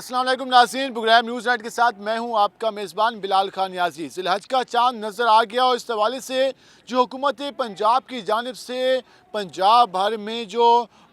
अस्सलाम वालेकुम नाज़रीन, प्रोग्राम न्यूज़ नाइट के साथ मैं हूं आपका मेज़बान बिलाल खान नियाज़ी। ज़िलहज का चांद नज़र आ गया और इस हवाले से जो हुकूमत पंजाब की जानिब से पंजाब भर में जो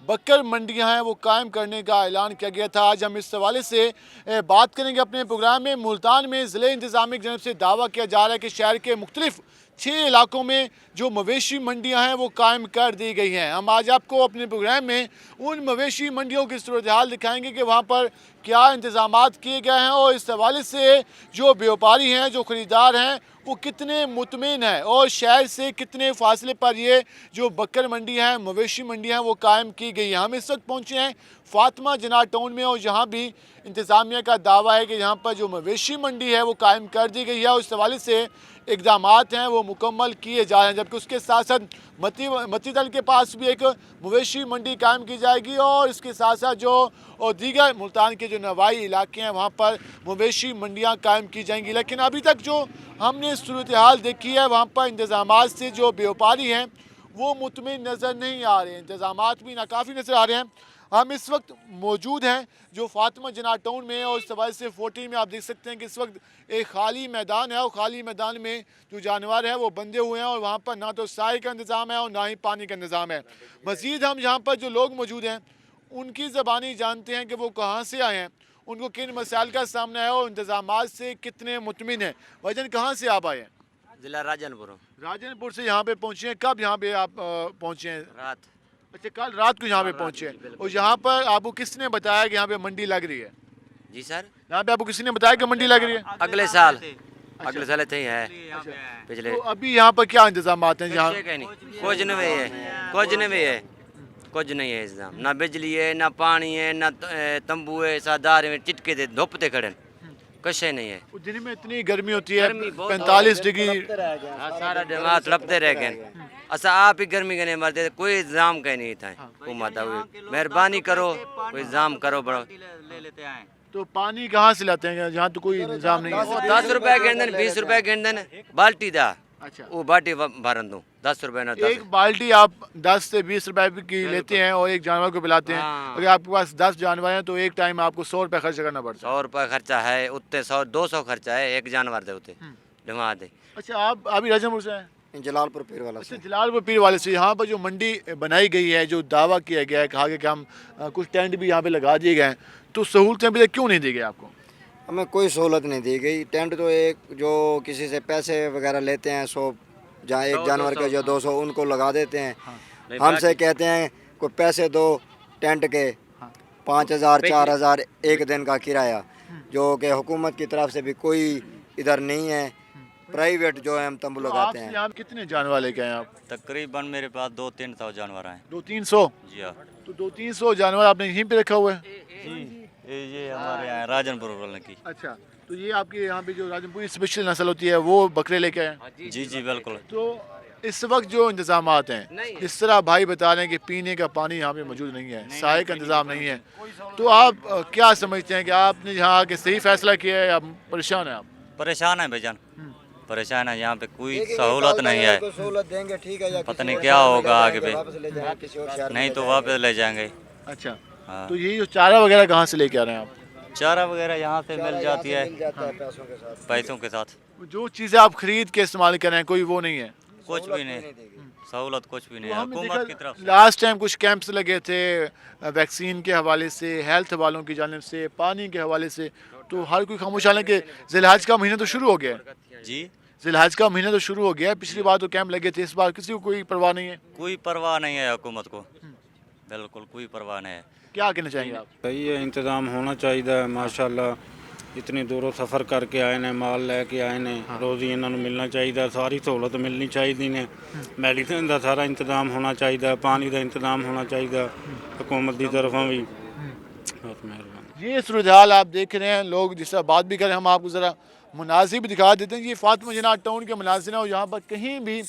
बकर मंडियां हैं वो कायम करने का ऐलान किया गया था। आज हम इस हवाले से बात करेंगे अपने प्रोग्राम में। मुल्तान में ज़िले इंतज़ामिया की जानिब से दावा किया जा रहा है कि शहर के मुख्तलिफ 6 इलाकों में जो मवेशी मंडियां हैं वो कायम कर दी गई हैं। हम आज आपको अपने प्रोग्राम में उन मवेशी मंडियों की सूरत हाल दिखाएंगे कि वहाँ पर क्या इंतज़ामात किए गए हैं और इस हवाले से जो व्यापारी हैं, जो ख़रीदार हैं, वो कितने मुतमिन हैं और शहर से कितने फासले पर ये जो बकर मंडी हैं, मवेशी मंडी हैं, वो कायम की गई हैं। हम इस वक्त पहुँचे हैं फातिमा जिन्ना टाउन में और यहाँ भी इंतज़ामिया का दावा है कि यहाँ पर जो मवेशी मंडी है वो कायम कर दी गई है और इस हवाले से इक़दामात हैं वो मुकम्मल किए जा रहे हैं। जबकि उसके साथ साथ मती दल के पास भी एक मवेशी मंडी कायम की जाएगी और इसके साथ साथ जो और दीगर मुल्तान के जो नवाई इलाके हैं वहाँ पर मवेशी मंडियाँ कायम की जाएंगी। लेकिन अभी तक जो हमने सूरत हाल देखी है वहाँ पर इंतज़ामात से जो व्यापारी हैं वो मुतमिन नज़र नहीं आ रहे हैं, इंतज़ामात भी नाकाफ़ी नज़र आ रहे हैं। हम इस वक्त मौजूद हैं जो फातिमा जिन्ना टाउन में है और इस हवाले से 14 में आप देख सकते हैं कि इस वक्त एक खाली मैदान है और खाली मैदान में जो जानवर हैं वो बंधे हुए हैं और वहाँ पर ना तो साए का इंतज़ाम है और ना ही पानी का इंतज़ाम है। मज़ीद हम यहाँ पर जो लोग मौजूद हैं उनकी ज़बानी जानते हैं कि वो कहाँ से आए हैं, उनको किन मसाइल का सामना है और इंतज़ामात से कितने मुतमिन हैं। वजन कहाँ से आप आए हैं? जिला राजनपुर से यहाँ पे पहुँचे हैं। कब यहाँ पे आप पहुँचे हैं? रात। अच्छा, कल रात को यहाँ पे पहुँचे हैं। और यहाँ पर आपको किसने बताया कि यहाँ पे मंडी लग रही है? जी सर, यहाँ पे आपको किसने बताया कि मंडी लग रही है? अगले साल थे है पिछले। तो अभी यहाँ पर क्या इंतजाम हैं? यहाँ कुछ नहीं है कुछ नहीं है इंतजाम, ना बिजली है, ना पानी है, ना तंबू है, सादार में चिटके थे, धूप ते खड़े कुछ नहीं है। दिन में इतनी गर्मी होती है 45 डिग्री, सारा दिमाग तड़पते रह गए। अच्छा आप ही गर्मी के नहीं मरते, कोई इंतजाम कहीं नहीं था। हुकूमत मेहरबानी करो, कोई इंतजाम करो बड़ो। तो पानी कहाँ से लाते हैं? यहाँ तो कोई इंतजाम नहीं है। 10 रुपए गेंदन, 20 रुपए गेंदन बाल्टी दा। अच्छा, वो बाल्टी भरन दूँ 10 रुपए ना। एक बाल्टी आप 10 से 20 रुपए की लेते हैं और एक जानवर को पिलाते हैं। अगर आपके पास 10 जानवर हैं तो एक टाइम आपको 100 रुपये खर्च करना पड़ता है। 100 रुपये खर्चा है, उत्ते 100-200 खर्चा है एक जानवर दे उते दिमा दे। अच्छा, आप अभी राजनपुर से हैं? जलालपुर पीर वाला से। अच्छा, जलालपुर पीर वाले से। यहाँ पर जो मंडी बनाई गई है, जो दावा किया गया है, कहा गया कि हम कुछ टेंट भी यहाँ पे लगा दिए गए हैं, तो सहूलतें अभी तक क्यों नहीं दी गई आपको? हमें कोई सहूलत नहीं दी गई। टेंट तो एक जो किसी से पैसे वगैरह लेते हैं 100, जहाँ एक जानवर के जो 200 उनको लगा देते हैं। हमसे कहते हैं कोई पैसे दो टेंट के 5000 4000 एक दिन का किराया, जो कि हुकूमत की तरफ से भी कोई इधर नहीं है। प्राइवेट जो है हम तंबू लगाते हैं। आप कितने जानवर लेके आए आप? तकरीबन मेरे पास 200-300 जानवर हैं। 200-300? जी हाँ। तो 200-300 जानवर आपने यहीं पे रखा हुआ है? ये हमारे यहाँ राजनपुर वाले की। अच्छा, तो ये आपके यहाँ पे जो राजनपुरी स्पेशल नस्ल होती है वो बकरे लेके आए? जी जी बिल्कुल। तो इस वक्त जो इंतजामात हैं, जिस तरह भाई बता रहे हैं कि पीने का पानी यहाँ पे मौजूद नहीं है, साए का इंतज़ाम नहीं है, तो आप क्या समझते हैं कि आपने यहाँ आके सही फैसला किया है या परेशान है आप? परेशान है भाईजान, परेशान है। यहाँ पे कोई सहूलत नहीं है। सहूलत देंगे ठीक है, पता नहीं क्या होगा आगे पे, नहीं तो वापस ले जाएंगे। अच्छा, हाँ। तो ये जो चारा वगैरह कहाँ से लेके आ रहे हैं आप? चारा वगैरह यहाँ से मिल जाती है पैसों के साथ। जो चीज़ें आप खरीद के इस्तेमाल कर रहे हैं कोई वो नहीं है? कुछ भी नहीं, सहूलत कुछ भी नहीं है हुकूमत की तरफ से। लास्ट टाइम कुछ कैंप्स लगे थे वैक्सीन के हवाले से, हेल्थ वालों की जानिब से, पानी के हवाले से, तो हर कोई खामोश। हालांकि ज़िलहज का महीना तो शुरू हो गया है। जी, ज़िलहज का महीना तो शुरू हो गया है। पिछली बार तो कैंप लगे थे, इस बार किसी को कोई परवाह नहीं है? कोई परवाह नहीं है हुकूमत को, बिल्कुल कोई परवाह नहीं है। क्या कहना चाहेंगे आप? सही है, इंतज़ाम होना चाहिए। माशाल्लाह इतनी दूरों सफ़र करके आए ने, माल लैके आए ने, रोज़ी इन्हों मिलना चाहिए, सारी सहूलत मिलनी चाहिए ने। मैडिसिन का सारा इंतज़ाम होना चाहिए, पानी का इंतज़ाम होना चाहिए हुकूमत की तरफों भी। बहुत मेहरबानी। ये सूरत हाल आप देख रहे हैं। लोग जिस तरह बात भी करें, हम आपको ज़रा मुनासिब दिखा देते हैं। ये फातिमा जिन्ना टाउन के मुनासिब है और यहाँ पर कहीं भी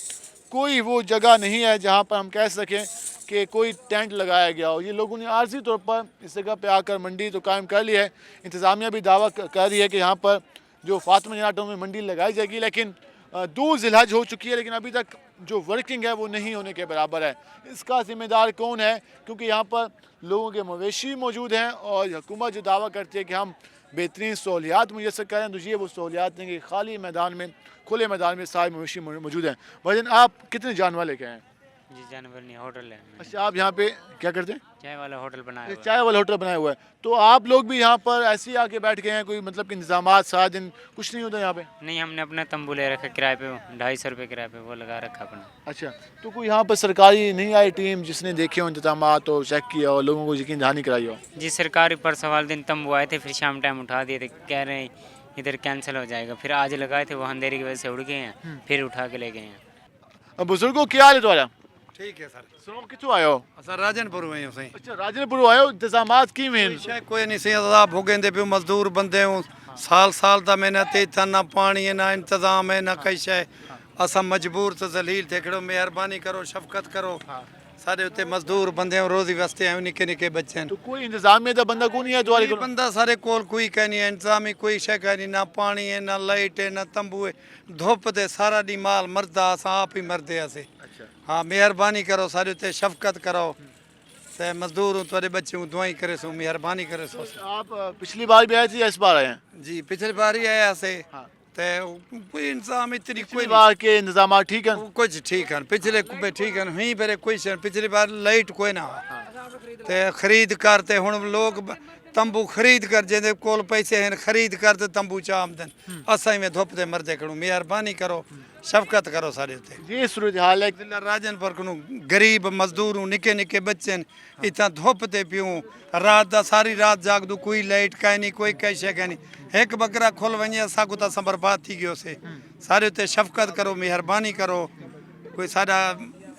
कोई वो जगह नहीं है जहाँ पर हम कह सकें कि कोई टेंट लगाया गया हो। ये लोगों ने आर्जी तौर पर इस जगह पे आकर मंडी तो कायम कर लिया है। इंतज़ामिया भी दावा कर रही है कि यहाँ पर जो फातिमा जिन्ना टाउन में मंडी लगाई जाएगी, लेकिन 2 ज़िलहज हो चुकी है लेकिन अभी तक जो वर्किंग है वो नहीं होने के बराबर है। इसका ज़िम्मेदार कौन है? क्योंकि यहाँ पर लोगों के मवेशी मौजूद हैं और हुकूमत जो दावा करती है कि हम बेहतरीन सहूलियात मुयसर करें, तो ये वो सहूलियात नहीं कि खाली मैदान में, खुले मैदान में सारे मवेशी मौजूद हैं। भाईजान, आप कितने जानवर लेके आए हैं? जी जानवर नहीं, होटल है। अच्छा, आप यहाँ पे क्या करते हैं? चाय वाला होटल बनाया हुआ है। चाय वाला होटल बनाया हुआ है। तो आप लोग भी यहाँ पर ऐसे ही आके बैठ गए हैं? कोई मतलब कि इंतजामात सारा दिन कुछ नहीं होता यहाँ पे? नहीं, हमने अपना तंबू ले रखा किराए पे, 250 रुपये किराए पे वो लगा रखा अपना। अच्छा, तो कोई यहाँ पर सरकारी नहीं आई टीम जिसने देखे हो इंतजामात और चेक किया और लोगों को यकीन दहानी कराई हो? जी सरकारी पर सवाल दिन तंबू आए थे, फिर शाम टाइम उठा दिए थे, कह रहे हैं इधर कैंसिल हो जाएगा। फिर आज लगाए थे, वो अंधेरे की वजह से उड़ गए हैं, फिर उठा के ले गए हैं। अब बुजुर्गों क्या हाल है तुम्हारा? ठीक है सर। सुनो, कितों आए हो? असां राजनपुर में आहियूं साईं। अच्छा, राजनपुर आए हो। इंतजामात की में? शइ कोई नहीं साईं, असां भुगेंदे पियो, मजदूर बंदे आहियूं, साल साल ता महिनत इथां ना पाणी है ना इंतजाम है ना कई शइ। असां मजबूर तो जलील थे, खड़ो मेहरबानी करो, शफकत करो। सारे उते मजदूर बंदे आहियूं, रोज़ी वास्ते आहियूं, निके निके बच्चे आहिनि। तो कोई इंतजाम में तो बंदा कौन है तुम्हारे को? बंदा सारे कोल कोई कह नहीं है, इंतजाम ही कोई शइ कह नहीं, ना पानी है ना लाइट है ना तंबू है। धुप ते सारा दी माल मरदा, असां आप ही मरदे असे। हाँ, मेहरबानी करो, सारे उते शफकत करो। ते मजदूर हूँ, तुम्हारे बच्चे हूँ, दुआई करे सो, मेहरबानी करे सो। आप पिछली बार भी आए थे या इस बार आए हैं? जी पिछली बार ही आया से। ते कोई इंतजाम इतनी कोई पिछली बार के इंतजाम ठीक है? कुछ ठीक है, पिछले कुबे ठीक है, वहीं पर कोई शइ। पिछली बार लाइट कोई ना ते खरीद करते हुन लोग तंबू खरीद कर जेंदे कोल पैसे हैं खरीद कर ते तंबू चामदन। असां में धुप ते मरदे खड़ू, मेहरबानी करो, शफकत करो सारे ते। ये सूरत हाल है। जिला राजनपुर को गरीब मजदूर हूँ, निके निके बच्चे इतना धुप ते पियूं, रात दा सारी रात जागदू, कोई लाइट कहीं नहीं, कोई कई शइ कहीं नहीं। एक बकरा खुल वञे असां को तो असां बर्बाद थी गयोसीं। सारे उते शफकत करो, मेहरबानी करो, कोई सारा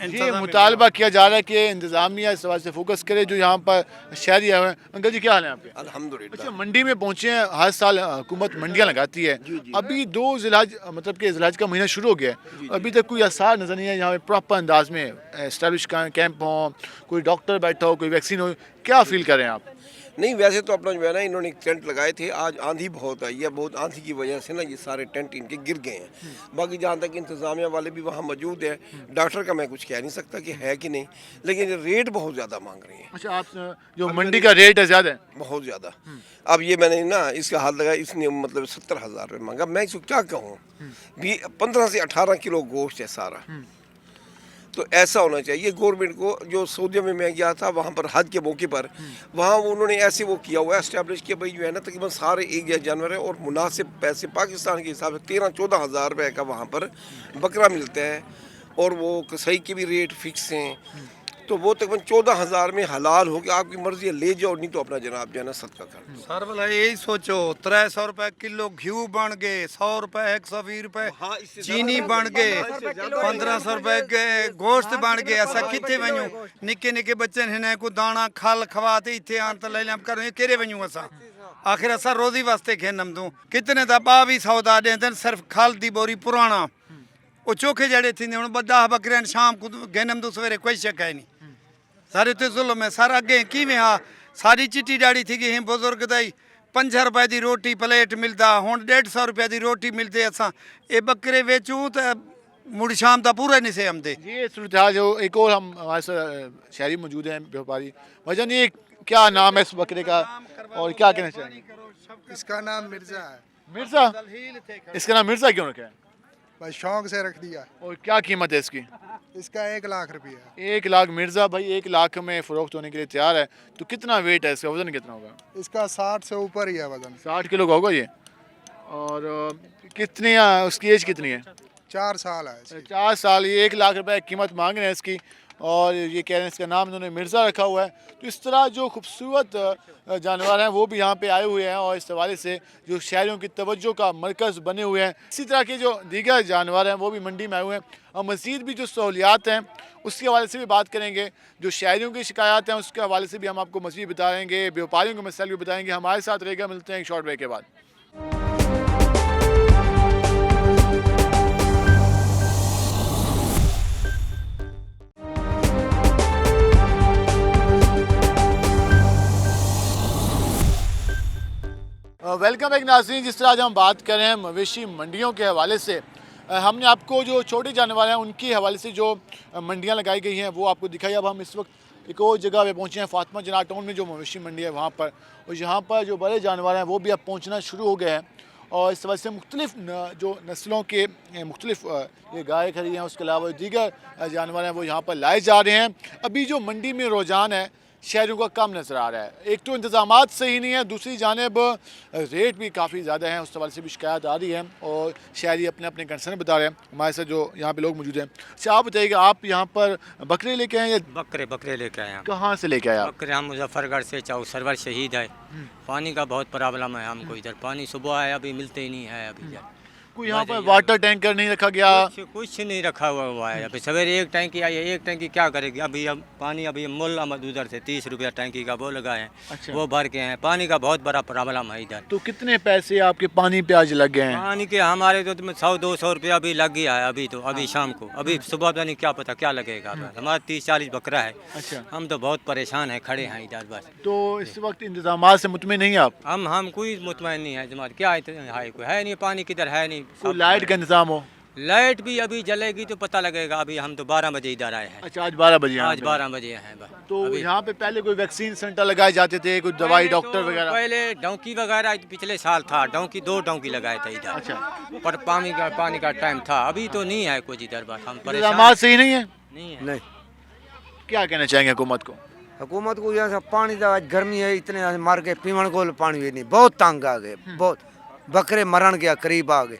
ये मुतालबा किया जा रहा है कि इंतजामिया इस सवाल से फोकस करे जो यहाँ पर शहरी आए हुए हैं। अंकल जी, क्या हाल है आपके? अल्हम्दुलिल्लाह। अच्छा, मंडी में पहुँचे हैं। हर साल हुकूमत मंडियाँ लगाती है। अभी 2 ज़िलहज मतलब कि ज़िलहज का महीना शुरू हो गया है, अभी तक कोई आसार नज़र नहीं है यहाँ पे प्रॉपर अंदाज में एस्टैब्लिश कैंप हो, कोई डॉक्टर बैठा हो, कोई वैक्सीन हो। क्या फील कर रहे हैं आप? नहीं, वैसे तो अपना जो है ना, इन्होंने टेंट लगाए थे। आज आंधी बहुत आई है, बहुत आंधी की वजह से ना ये सारे टेंट इनके गिर गए हैं। बाकी जहाँ तक इंतज़ामिया वाले भी वहाँ मौजूद है, डॉक्टर का मैं कुछ कह नहीं सकता कि है कि नहीं, लेकिन रेट बहुत ज़्यादा मांग रहे हैं। अच्छा, आप जो मंडी का रेट है ज़्यादा है? बहुत ज़्यादा। अब ये मैंने ना इसका हाथ लगाया, इसने मतलब 70,000 रुपये मांगा। मैं इसको क्या कहूँ, भी 15 से 18 किलो गोश्त है सारा। तो ऐसा होना चाहिए गवर्नमेंट को। जो सऊदी में मैं गया था, वहाँ पर हज के मौके पर, वहाँ उन्होंने ऐसे वो किया हुआ है एस्टेब्लिश किया, भाई जो है ना तकरीबन सारे एक जानवर है और मुनासिब पैसे पाकिस्तान के हिसाब से 13-14 हज़ार रुपये का वहाँ पर बकरा मिलता है और वो कसाई के भी रेट फिक्स हैं। तो वो तकरीबन 14,000 में हलाल हो गया। आपकी मर्जी है, ले जाओ, नहीं तो अपना जनाब जो है ना सदका कर। सर भला यही सोचो, 300 रुपए किलो घी बन गए, 100 रुपए 120 रुपए चीनी बन गए, 1500 रुपए के गोश्त बन गए। असा किथे वञूं? निके निके बच्चे हिन को दाना खल खवाते इथे आन त ले लम कर केरे वञूं असा? आखिर असा रोजी वास्ते खेनम दूं। कितने दा 2200 दा देंदन सिर्फ खल दी बोरी पुराना। वो चोखे जड़े थींदे हुण 10 बकरियां शाम को घेनम दूं, सवेरे कोई शक है नहीं। सारे उते जुल्म है। सारा अगे किवें हा, सारी चिट्टी डाड़ी थी गई बुजुर्ग दाई 5 रुपए की रोटी प्लेट मिलता, हुण 150 रुपए की रोटी मिलते। असां ये बकरे बेचूं तो मुड़ शाम का पूरा नहीं से आमदे। ये सूरत हाल जो एक और हम हमारे साथ शहरी मौजूद हैं, व्यापारी। भाईजान, ये क्या नाम है इस बकरे का और क्या कहना चाहिए? इसका नाम मिर्ज़ा है। मिर्ज़ा? इसका नाम मिर्ज़ा क्यों रखा है? भाई शौक से रख दिया। और क्या कीमत है इसकी? इसका 1 लाख रुपया। 1 लाख। मिर्ज़ा भाई 1 लाख में फ़रोख्त होने के लिए तैयार है। तो कितना वेट है इसका? वज़न कितना होगा? इसका 60 से ऊपर ही है वजन। 60 किलो का होगा ये। और कितनी उसकी एज कितनी है? 4 साल है इसकी। 4 साल। ये 1 लाख रुपए कीमत मांग रहे हैं इसकी और ये कह रहे हैं इसका नाम इन्होंने मिर्ज़ा रखा हुआ है। तो इस तरह जो खूबसूरत जानवर हैं वो भी यहाँ पे आए हुए हैं और इस हवाले से जो शहरियों की तवज्जो का मरकज़ बने हुए हैं। इसी तरह के जो दीगर जानवर हैं वो भी मंडी में आए हुए हैं और मज़ीद भी जो सहूलियात हैं उसके हवाले से भी बात करेंगे। जो शहरियों की शिकायत हैं उसके हवाले से भी हम आपको मज़ीद बताएँगे, व्यापारियों के मसाइल भी बताएँगे। हमारे साथ रहेगा। मिलते हैं एक शॉर्ट ब्रेक के बाद। वेलकम बैक नाज़रीन। जिस तरह आज हम बात कर रहे हैं मवेशी मंडियों के हवाले से, हमने आपको जो छोटे जानवर हैं उनके हवाले से जो मंडियाँ लगाई गई हैं वो आपको दिखाई। अब हम इस वक्त एक और जगह पे पहुँचे हैं, फातिमा जना टाउन में जो मवेशी मंडी है वहाँ पर, और यहाँ पर जो बड़े जानवर हैं वो भी अब पहुँचना शुरू हो गए हैं। और इस वजह से मुख्तलिफ जो नस्लों के मुख्तलिफ ये गाय खड़ी हैं, उसके अलावा दीगर जानवर हैं वो यहाँ पर लाए जा रहे हैं। अभी जो मंडी में रुझान है शहरों का कम नज़र आ रहा है। एक तो इंतज़ामात सही नहीं है, दूसरी जानिब रेट भी काफ़ी ज़्यादा हैं, उस हवाले से भी शिकायत आ रही है और शहरी अपने अपने कंसर्न बता रहे हैं। हमारे साथ जो यहाँ पे लोग मौजूद हैं, अच्छा आप बताइएगा, आप यहाँ पर बकरे लेके आए या बकरे लेके आए हम। कहाँ से लेके आए आप? बकरे हम मुजफ्फरगढ़ से, चाउ सरवर शहीद है। पानी का बहुत प्रॉब्लम है हमको इधर, पानी सुबह है अभी मिलते ही नहीं है अभी इधर। कोई यहाँ पर वाटर टैंकर नहीं रखा गया? कुछ नहीं रखा हुआ है। अभी सवेरे एक टैंकी आई है, एक टैंकी क्या करेगी अभी? अब पानी अभी मुल अहमद उधर से 30 रुपया टैंकी का वो लगाए हैं। अच्छा। वो भर के हैं। पानी का बहुत बड़ा प्रॉब्लम है इधर। तो कितने पैसे आपके पानी पे आज लग गए हैं? पानी के हमारे तो 100-200 रुपया अभी लग गया है अभी तो, अभी शाम को, अभी सुबह पता नहीं क्या पता क्या लगेगा। हमारा 30-40 बकरा है। अच्छा। हम तो बहुत परेशान है, खड़े हैं इधर बस। तो इस वक्त इंतजामात से मुतमिन नहीं आप? हम कोई मुतमईन नहीं है जमात, क्या है कोई है नहीं, पानी किधर है नहीं। कोई लाइट का इंतजाम हो? लाइट भी अभी जलेगी तो पता लगेगा। अभी हम तो 12 बजे इधर आए हैं। अच्छा, आज 12 बजे? आज 12 बजे हैं बस। तो अभी यहाँ पे पहले कोई वैक्सीन सेंटर लगाए जाते थे, कोई दवाई डॉक्टर वगैरह? पहले डोंकी वगैरह पिछले साल था, डोंकी 2 डोंकी लगाए थे इधर। अच्छा। पर पानी का टाइम था, अभी तो नहीं है कुछ इधर बस। हम परेशान इंतजामात सही नहीं है? नहीं है। नहीं, क्या कहना चाहेंगे हुकूमत को? हुकूमत को जैसा पानी का गर्मी है, इतने मर के पीवन को पानी भी नहीं, बहुत तंग आ गए, बहुत बकरे मरण गया, करीब आ गए।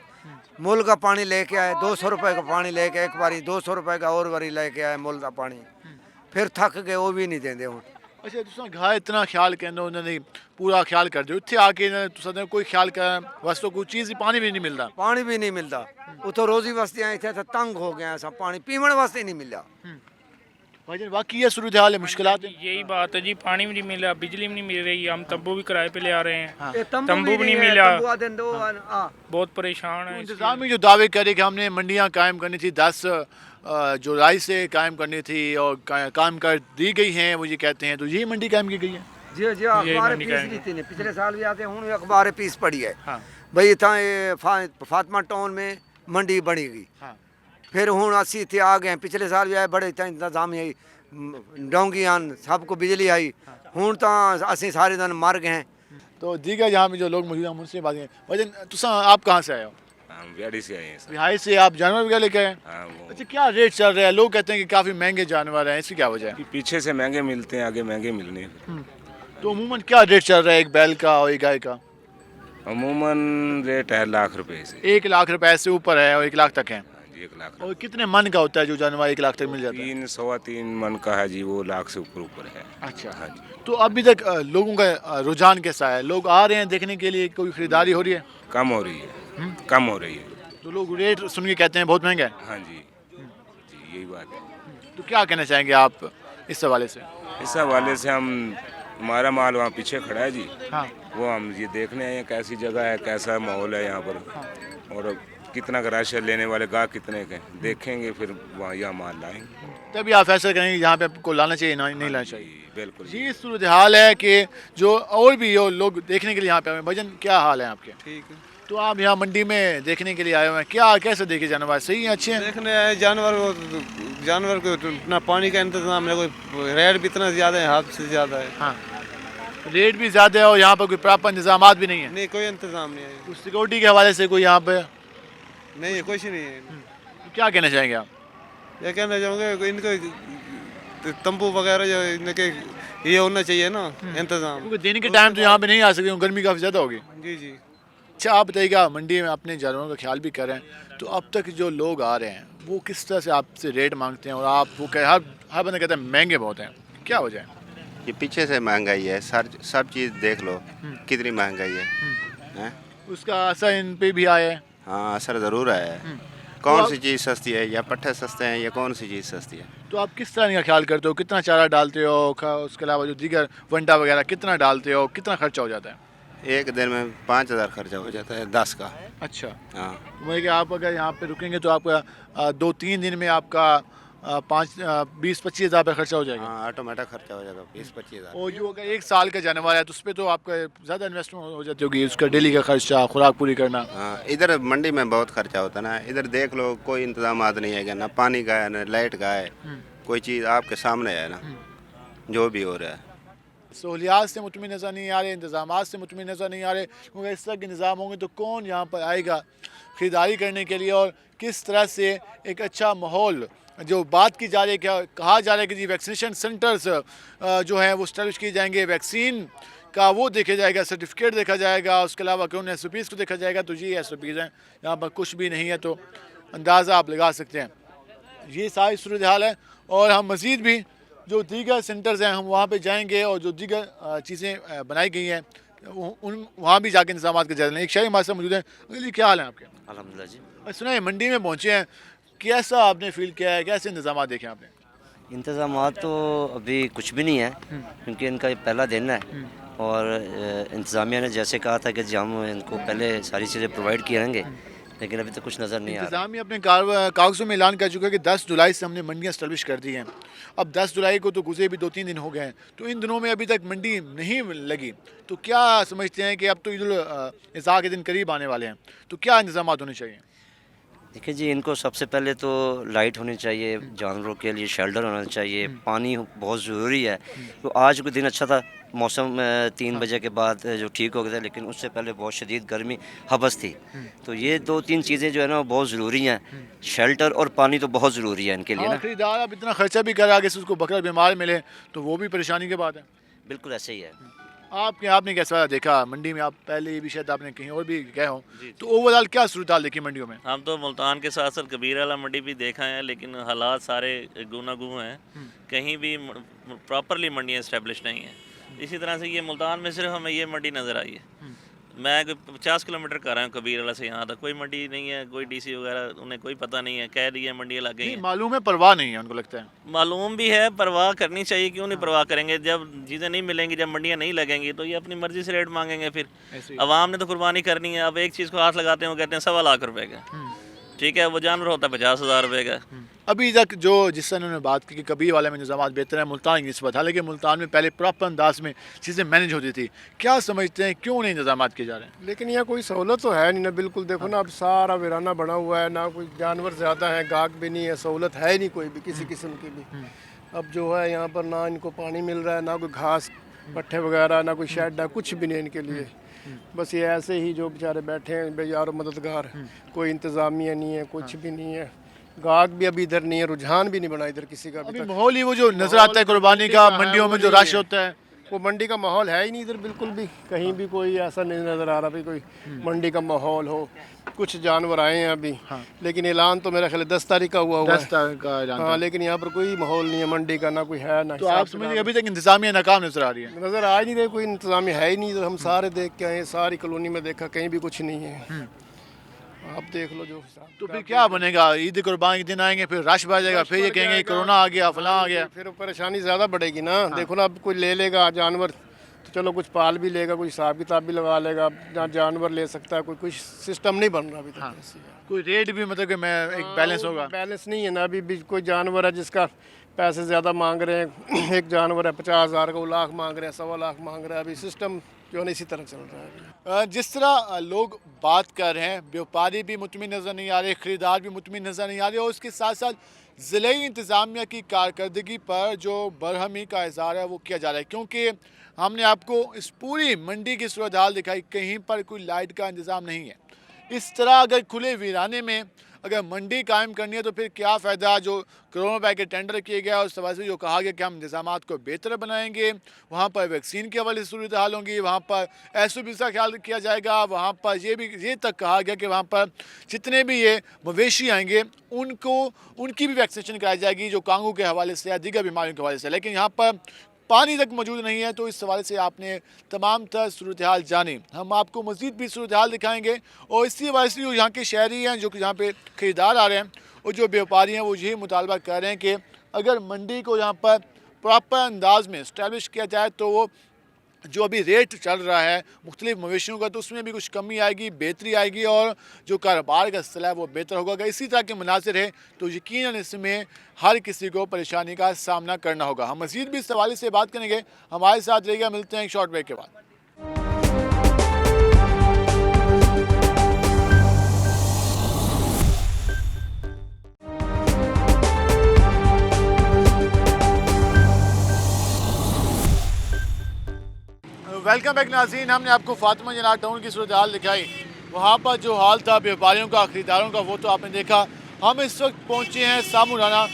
मुल का पानी लेके आए, 200 रुपए का पानी लेके, एक बारी 200 रुपए का और बारी लेके आए मुल का पानी, फिर थक गए, वो भी नहीं देंगे हूँ। अच्छा, तुसा घा इतना ख्याल कहना उन्होंने पूरा ख्याल कर दियो, इतने आके तुसा कोई ख्याल कर बस, तो कोई चीज़ पानी भी नहीं मिलता? पानी भी नहीं मिलता, वो तो रोजी वास्ते आए थे तो तंग हो गए, सब पानी पीवन वास्ते नहीं मिला। भाईजान वाकई ये सूरत हाल है, मुश्किलात है। यही बात है जी, पानी भी नहीं मिल रहा, बिजली भी नहीं मिल रही, हम तंबू भी किराए पे ले आ रहे हैं। हाँ। तंबू भी नहीं मिला, बहुत परेशान है। इंतजाम में जो दावे करे कि हमने मंडियाँ कायम करनी थी 10 जुलाई से कायम करनी थी और कायम कर दी गई हैं, वो ये कहते हैं, तो यही मंडी कायम की गई है? जी जी, अखबार पीस ली थी, पिछले साल भी आते हूँ, अखबार पीस पड़ी है। भाई इतना फातिमा टाउन में मंडी बनी गई, फिर हूँ 80 थे आ गए, पिछले साल भी आए, बड़े इतना इंतजाम है, डोंगी आन सबको बिजली आई, हूँ तो असी सारे दिन मर गए हैं। तो दीगर यहाँ में जो लोग मौजूद हैं उनसे बात करें। भाईजान तुसा आप कहाँ से आए हो? हम बिहाड़ी से आए हैं सर। बिहार से आप जानवर वगैरह लेके आए? हाँ, अच्छा, क्या रेट चल रहा है? लोग कहते हैं कि काफ़ी महंगे जानवर हैं, इसकी क्या वजह है? पीछे से महंगे मिलते हैं, आगे महंगे मिलने। तो अमूमन क्या रेट चल रहा है एक बैल का और एक गाय का? अमूमन रेट है लाख रुपए से। 1 लाख रुपए से ऊपर है और 1 लाख तक है? 1 लाख। और कितने मन का होता है जो जानवर 1 लाख तक मिल जाता है? 3-3.25 मन का है जी, वो लाख से ऊपर है। अच्छा। हाँ जी। तो अभी तक लोगों का रुझान कैसा है? लोग आ रहे हैं देखने के लिए, कोई खरीदारी हो रही है? कम हो रही है, कम हो रही है। तो लोग रेट सुन के कहते हैं बहुत महंगा है? हाँ जी जी, यही बात है। तो क्या कहना चाहेंगे आप इस हवाले से? इस हवाले से हमारा माल वहाँ पीछे खड़ा है जी। हाँ। वो हम ये देखने आए हैं कैसी जगह है, कैसा माहौल है यहाँ पर, और कितना रश है, लेने वाले गाहक कितने के, देखेंगे फिर वहाँ यहाँ माल लाएंगे, तभी आप फैसला करेंगे यहाँ पे आपको लाना चाहिए नहीं लाना चाहिए। बिल्कुल जी, सूरत हाल है कि जो और भी हो लोग देखने के लिए यहाँ पे आए। भजन क्या हाल है आपके? ठीक है। तो आप यहाँ मंडी में देखने के लिए आए हुए हैं, क्या कैसे देखे जानवर? सही है, अच्छे हैं? देखने आए जानवर को इतना पानी का इंतजाम है, कोई रेट भी इतना ज़्यादा है, हद से ज़्यादा है। हाँ, रेट भी ज़्यादा है और यहाँ पर कोई प्रॉपर इंतजाम भी नहीं है? नहीं, कोई इंतजाम नहीं है। तो सिक्योरिटी के हवाले से कोई यहाँ पे नहीं है, कुछ नहीं है। क्या कहना चाहेंगे आप? ये कहना चाहूँगा इनको तंबू वगैरह जो इनके ये होना चाहिए ना इंतजाम, क्योंकि दिन के टाइम तो यहाँ पे नहीं आ सकते, गर्मी काफ़ी ज़्यादा होगी। जी जी। अच्छा, आप बताइएगा, मंडी में अपने जानवरों का ख्याल भी कर रहे हैं, तो अब तक जो लोग आ रहे हैं वो किस तरह से आपसे रेट मांगते हैं और आप वो हर बंदा कहता है महंगे बहुत हैं, क्या वजह है? ये पीछे से महंगाई है, सब चीज़ देख लो कितनी महंगाई है। उसका असर इन पे भी आया है? हाँ, असर ज़रूर है। कौन सी चीज़ सस्ती है, या पट्टे सस्ते हैं, या कौन सी चीज़ सस्ती है? तो आप किस तरह का ख्याल करते हो? कितना चारा डालते हो? उसके अलावा जो दीगर वंडा वगैरह कितना डालते हो? कितना खर्चा हो जाता है? एक दिन में 5,000 खर्चा हो जाता है 10 का। अच्छा। हाँ, वही कि आप अगर यहाँ पे रुकेंगे तो आपका 2-3 दिन में आपका 20-25 हज़ार रुपये खर्चा हो जाएगा। हाँ ऑटोमेटिक खर्चा हो जाएगा 20-25 हज़ार। और जो अगर 1 साल का जानवर है तो उस पर तो आपका ज़्यादा इन्वेस्टमेंट हो जाती होगी, उसका डेली का खर्चा, खुराक पूरी करना। हाँ इधर मंडी में बहुत खर्चा होता है ना, इधर देख लो कोई इंतजाम नहीं है, ना पानी का है ना लाइट का है, कोई चीज़ आपके सामने है ना जो भी हो रहा है। सहूलियात से मुतमिन नज़र नहीं आ रहे, इंतज़ामात से मुतमिन नज़र नहीं आ रहे, क्योंकि इस तरह के निज़ाम होंगे तो कौन यहाँ पर आएगा ख़रीदारी करने के लिए, और किस तरह से एक अच्छा माहौल जो बात की जा रही है, क्या कहा जा रहा है कि जी वैक्सीनेशन सेंटर्स जो हैं वो स्टैब्लिश किए जाएंगे, वैक्सीन का वो देखा जाएगा, सर्टिफिकेट देखा जाएगा, उसके अलावा कौन SOPs को देखा जाएगा, तो ये SOPs हैं, यहाँ पर कुछ भी नहीं है, तो अंदाज़ा आप लगा सकते हैं ये सारी सूरत हाल है। और हम मज़ीद भी जो दीगर सेंटर्स हैं हम वहाँ पे जाएंगे और जो दीगर चीज़ें बनाई गई हैं उन वहाँ भी जाके इंतजाम का जायजा लें। एक शाही हमारे साथ मौजूद है। जी क्या हाल है आपके? अल्हम्दुलिल्लाह जी। सुना है मंडी में पहुँचे हैं, कैसा आपने फील किया है, कैसे इंतजाम देखे आपने? इंतज़ाम तो अभी कुछ भी नहीं है क्योंकि इनका ये पहला दिन है और इंतज़ामिया ने जैसे कहा था कि जी हम इनको पहले सारी चीज़ें प्रोवाइड किए रहेंगे, लेकिन अभी तक कुछ नज़र नहीं आ रहा। इंतजामिया अपने कागज़ों में ऐलान कर चुका है कि 10 जुलाई से हमने मंडियाँ स्टैब्लिश कर दी हैं। अब 10 जुलाई को तो गुज़रे भी 2-3 दिन हो गए हैं, तो इन दिनों में अभी तक मंडी नहीं लगी, तो क्या समझते हैं कि अब तो ईद उल अज़हा के दिन करीब आने वाले हैं, तो क्या इंतजाम होने चाहिए? देखिए जी, इनको सबसे पहले तो लाइट होनी चाहिए, जानवरों के लिए शेल्टर होना चाहिए, पानी बहुत ज़रूरी है। तो आज का दिन अच्छा था, मौसम 3 बजे के बाद जो ठीक हो गया था, लेकिन उससे पहले बहुत शदीद गर्मी हबस थी। तो ये 2-3 चीज़ें जो है ना बहुत ज़रूरी हैं, शेल्टर और पानी तो बहुत ज़रूरी है इनके लिए ना। खरीदार अब इतना खर्चा भी कर आगे से उसको बकरा बीमार मिले तो वो भी परेशानी की बात है। बिल्कुल ऐसे ही है। आपने कैसा देखा मंडी में? आप पहले भी शायद आपने कहीं और भी गए हो, तो ओवरऑल क्या सूरत हाल देखी मंडियों में? हम तो मुल्तान के साथ साथ कबीर वाला मंडी भी देखा है, लेकिन हालात सारे गुनागू हैं, कहीं भी प्रॉपरली मंडियाँ इस्टेब्लिश नहीं हैं। इसी तरह से ये मुल्तान में सिर्फ हमें ये मंडी नज़र आई है। मैं 50 किलोमीटर कर रहा हूँ कबीर वाला से यहाँ तक, कोई मंडी नहीं है, कोई DC वगैरह उन्हें कोई पता नहीं है, कह रही है मंडी लग गई है। मालूम है, परवाह नहीं है उनको, लगता है मालूम भी है, परवाह करनी चाहिए, क्यों नहीं परवाह करेंगे? जब चीज़ें नहीं मिलेंगी, जब मंडियाँ नहीं लगेंगी तो ये अपनी मर्ज़ी से रेट मांगेंगे। फिर अवाम ने तो कुर्बानी करनी है। अब एक चीज़ को हाथ लगाते हैं, वो कहते हैं 1.25 लाख रुपए का, ठीक है, वो जानवर होता है 50,000 रुपये का। अभी तक जो जिससे उन्होंने बात की कि कबीर वाले में इंतजाम बेहतर है मुल्तान की निस्बत, हालांकि मुल्तान में पहले प्रॉपर अंदाज में चीज़ें मैनेज होती थी, क्या समझते हैं क्यों नहीं इंतजाम किए जा रहे हैं? लेकिन यहाँ कोई सहूलत तो है नहीं ना, बिल्कुल देखो ना, अब सारा वीराना बना हुआ है, ना कोई जानवर ज़्यादा है, गाहक भी नहीं है, सहूलत है नहीं कोई भी किसी किस्म की भी। अब जो है यहाँ पर ना इनको पानी मिल रहा है, ना कोई घास पट्टे वगैरह, ना कोई शेड, ना कुछ भी नहीं इनके लिए। बस ये ऐसे ही जो बेचारे बैठे हैं बेयारो मददगार, कोई इंतज़ामिया नहीं है, कुछ भी नहीं है, गाहक भी अभी इधर नहीं है, रुझान भी नहीं बना इधर किसी का अभी। माहौल ही वो जो नजर आता है कुर्बानी का, मंडियों में जो रश होता है, वो मंडी का माहौल है ही नहीं इधर बिल्कुल भी, कहीं भी कोई ऐसा नहीं नज़र आ रहा भाई कोई मंडी का माहौल हो। कुछ जानवर आए हैं अभी, लेकिन ऐलान तो मेरा ख्याल 10 तारीख का हुआ है। 10 तारीख का ऐलान। हाँ, लेकिन यहाँ पर कोई माहौल नहीं है मंडी का, ना कोई है ना। तो आप समझिए अभी तक इंतजामिया नाकाम नजर आ रही है? नज़र आ ही नहीं रही, कोई इंतजामिया है ही नहीं इधर। हम सारे देख के आए, सारी कॉलोनी में देखा, कहीं भी कुछ नहीं है। आप देख लो जो हिसाब। तो फिर क्या बनेगा? ईद कुर्बानी के दिन आएंगे, फिर रश बढ़ जाएगा, फिर ये कहेंगे कोरोना आ गया, फलां आ गया, फिर परेशानी ज़्यादा बढ़ेगी ना। देखो ना, अब कोई ले लेगा जानवर तो चलो कुछ पाल भी लेगा, कोई हिसाब किताब भी लगा लेगा, जहाँ जानवर ले सकता है, कोई कुछ सिस्टम नहीं बन रहा अभी तक। कोई रेट भी मतलब कि मैं एक बैलेंस होगा? बैलेंस नहीं है ना अभी भी। कोई जानवर है जिसका पैसे ज़्यादा मांग रहे हैं, एक जानवर है 50,000 का, वो लाख मांग रहे हैं, 1.25 लाख मांग रहे हैं। अभी सिस्टम जो है इसी तरह चल रहा है। जिस तरह लोग बात कर रहे हैं, व्यापारी भी मुतमिन नज़र नहीं आ रहे, ख़रीदार भी मुतमिन नज़र नहीं आ रहे, और उसके साथ साथ ज़िले इंतज़ामिया की कारकर्दगी पर जो बरहमी का इज़हार है वो किया जा रहा है, क्योंकि हमने आपको इस पूरी मंडी की सूरत हाल दिखाई, कहीं पर कोई लाइट का इंतज़ाम नहीं है। इस तरह अगर खुले वीराने में अगर मंडी कायम करनी है तो फिर क्या फ़ायदा? जो करोड़ों रुपए के टेंडर किए गया उस तरह से जो कहा गया कि हम इंतजाम को बेहतर बनाएंगे, वहाँ पर वैक्सीन के हवाले से सूरत हाल होंगी, वहाँ पर SOPs का ख्याल किया जाएगा, वहाँ पर ये तक कहा गया कि वहाँ पर जितने भी ये मवेशी आएंगे उनकी भी वैक्सीनेशन कराई जाएगी, जो कांगू के हवाले से या दीगर बीमारियों के हवाले से। लेकिन यहाँ पर पानी तक मौजूद नहीं है, तो इस हवाले से आपने तमाम तर सूरत हाल जानी। हम आपको मज़ीद भी सूरत हाल दिखाएँगे, और इसी हवाले से जो यहाँ के शहरी हैं, जो कि यहाँ पे ख़रीदार आ रहे हैं और जो व्यापारी हैं, वो यही मुतालबा कर रहे हैं कि अगर मंडी को यहाँ पर प्रॉपर अंदाज में इस्टेब्लिश किया जाए तो वो जो अभी रेट चल रहा है मुख्तलिफ मवेशियों का, तो उसमें भी कुछ कमी आएगी, बेहतरी आएगी और जो कारोबार का सिलसिला है वो बेहतर होगा। अगर इसी तरह के मनासिर है तो यकीनन इसमें हर किसी को परेशानी का सामना करना होगा। हम मज़ीद भी इस हवाले से बात करेंगे, हमारे साथ रहिएगा। मिलते हैं एक शॉर्ट ब्रेक के बाद। वेलकम बैक नाज़रीन। हमने आपको फातिमा जना टाउन की सूरत हाल दिखाई। वहाँ पर जो हाल था व्यापारियों का, ख़रीदारों का, वो तो आपने देखा। हम इस वक्त पहुँचे हैं सामुराना,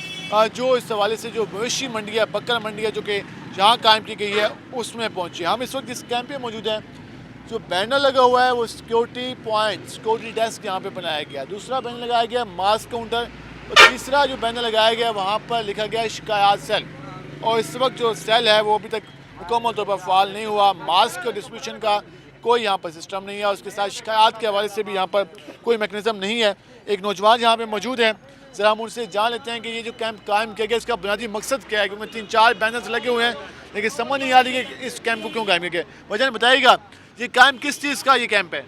जो इस हवाले से जो मवेशी मंडी है, बकर मंडी है, जो कि जहाँ कायम की गई है, उसमें पहुँचे। हम इस वक्त इस कैंप पे मौजूद हैं। जो बैनर लगा हुआ है वो सिक्योरिटी पॉइंट, सिक्योरिटी डेस्क यहाँ पे बनाया गया। दूसरा बैनर लगाया गया मास्क काउंटर, और तीसरा जो बैनर लगाया गया वहाँ पर लिखा गया है शिकायत सेल। और इस वक्त जो सेल है वो अभी तक मुकम्मल तौर पर फ़ाल नहीं हुआ। मास्क का डिस्ट्रीब्यूशन का कोई यहाँ पर सिस्टम नहीं है, उसके साथ शिकायत के हवाले से भी यहाँ पर कोई मैकेनिज़्म नहीं है। एक नौजवान यहाँ पे मौजूद है, ज़रा हम उनसे जान लेते हैं कि ये जो कैंप कायम किया गया इसका बुनियादी मकसद क्या है, क्योंकि 3-4 बैनर्स लगे हुए हैं लेकिन समझ नहीं आ रही कि इस कैंप को क्यों कायम किया गया। वजह बताइएगा, ये कायम किस चीज़ का ये कैंप है?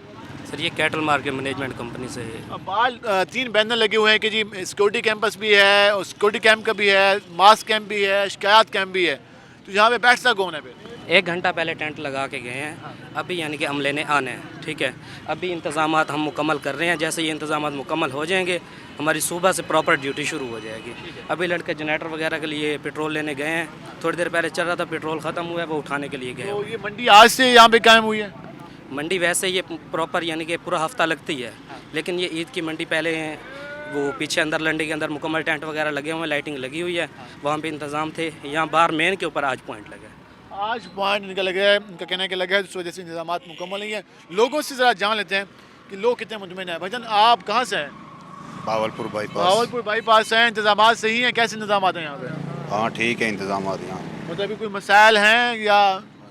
सर ये कैटल मार्केट मैनेजमेंट कंपनी से है। अब बाल 3 बैनर लगे हुए हैं कि जी सिक्योरिटी कैंपस भी है और सिक्योरिटी कैंप का भी है, मास्क कैंप भी है, शिकायत कैंप भी है। तो यहाँ पे बैठता कौन है फिर? 1 घंटा पहले टेंट लगा के गए हैं, अभी यानी कि अमले ने आने हैं। ठीक है, अभी इंतज़ामात हम मुकम्मल कर रहे हैं। जैसे ये इंतज़ामात मुकम्मल हो जाएंगे हमारी सुबह से प्रॉपर ड्यूटी शुरू हो जाएगी। अभी लड़के जनरेटर वगैरह के लिए पेट्रोल लेने गए हैं, थोड़ी देर पहले चल रहा था, पेट्रोल ख़त्म हुआ है, वो उठाने के लिए गए। तो ये मंडी आज से यहाँ पे कायम हुई है? मंडी वैसे ये प्रॉपर यानी कि पूरा हफ्ता लगती है, लेकिन ये ईद की मंडी पहले वो पीछे अंदर लंडी के अंदर मुकम्मल टेंट वगैरह लगे हुए हैं, लाइटिंग लगी हुई है, वहाँ पे इंतज़ाम थे। यहाँ बाहर मेन के ऊपर आज पॉइंट लगे, आज पॉइंट इनका लगा है, इनका कहने के लगा है, इस वजह से इंतजाम मुकम्मल नहीं है। लोगों से ज़रा जान लेते हैं कि लोग कितने मुतमिन हैं। भजन आप कहाँ से हैं? भावलपुर बाईपास। भावलपुर बाईपास हैं। इंतजाम सही हैं? कैसे इंतजाम हैं यहाँ पे? हाँ ठीक है, इंतजाम यहाँ मतलब अभी कोई मसाइल हैं या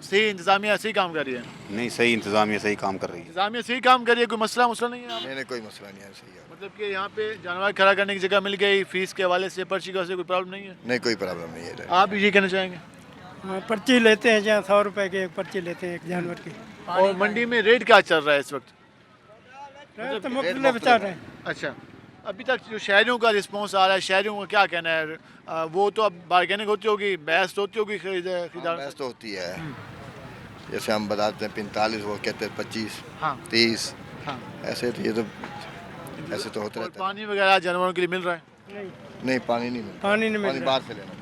सही इंतजामिया सही काम कर रही है? नहीं, सही इंतजामिया सही काम कर रही है। इंतजामिया सही काम कर रही है, कोई मसला नहीं है? नहीं, कोई मसला नहीं है, सही है। मतलब कि यहाँ पे जानवर खड़ा करने की जगह मिल गई, फीस के हवाले से, पर्ची का कोई प्रॉब्लम नहीं है? नहीं, कोई प्रॉब्लम नहीं है। आप ये कहना चाहेंगे? पर्ची लेते हैं, जहाँ 100 रुपए की एक पर्ची लेते हैं एक जानवर की। और मंडी में रेट क्या चल रहा है इस वक्त? तो मुख्तलिफ चल रहे हैं। अच्छा, अभी तक जो शहरियों का रिस्पॉन्स आ रहा है, शहरियों का क्या कहना है? वो तो अब बार्गेनिंग होती होगी, बहस होती होगी, खरीदार बहस तो होती है। जैसे हम बताते हैं 45, वो कहते हैं 25, 30। ऐसे तो ये तो ऐसे तो होता रहता है। पानी वगैरह जानवरों के लिए मिल रहा है? नहीं, पानी नहीं मिलता। पानी नहीं मिल बाहर से लेना।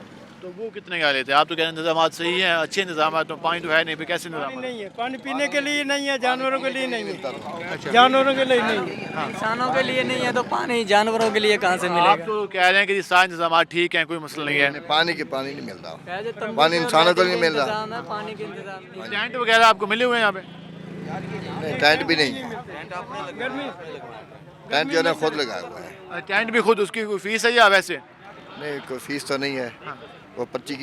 तो वो कितने का लेते हैं? आप तो कह रहे हैं इंतजाम सही हैं, अच्छे इंतजाम, तो पानी तो है नहीं, फिर कैसे इंतजाम? नहीं है, पानी पीने के लिए नहीं है, जानवरों के लिए नहीं है। जानवरों के लिए नहीं है, इंसानों के लिए नहीं है, तो पानी जानवरों के लिए कहाँ से मिलेगा? आप तो कह रहे हैं कि सारे इंतजाम ठीक हैं, कोई मसला नहीं है। पानी नहीं मिलता, पानी इंसानों को नहीं मिल रहा। पानी के इंतजाम टेंट वगैरह आपको मिले हुए हैं यहाँ पे? नहीं, टेंट भी नहीं, टेंट जो है खुद लगाया हुआ है। टेंट भी खुद, उसकी कोई फीस है या वैसे? नहीं, कोई फीस तो नहीं है। वो पर्ची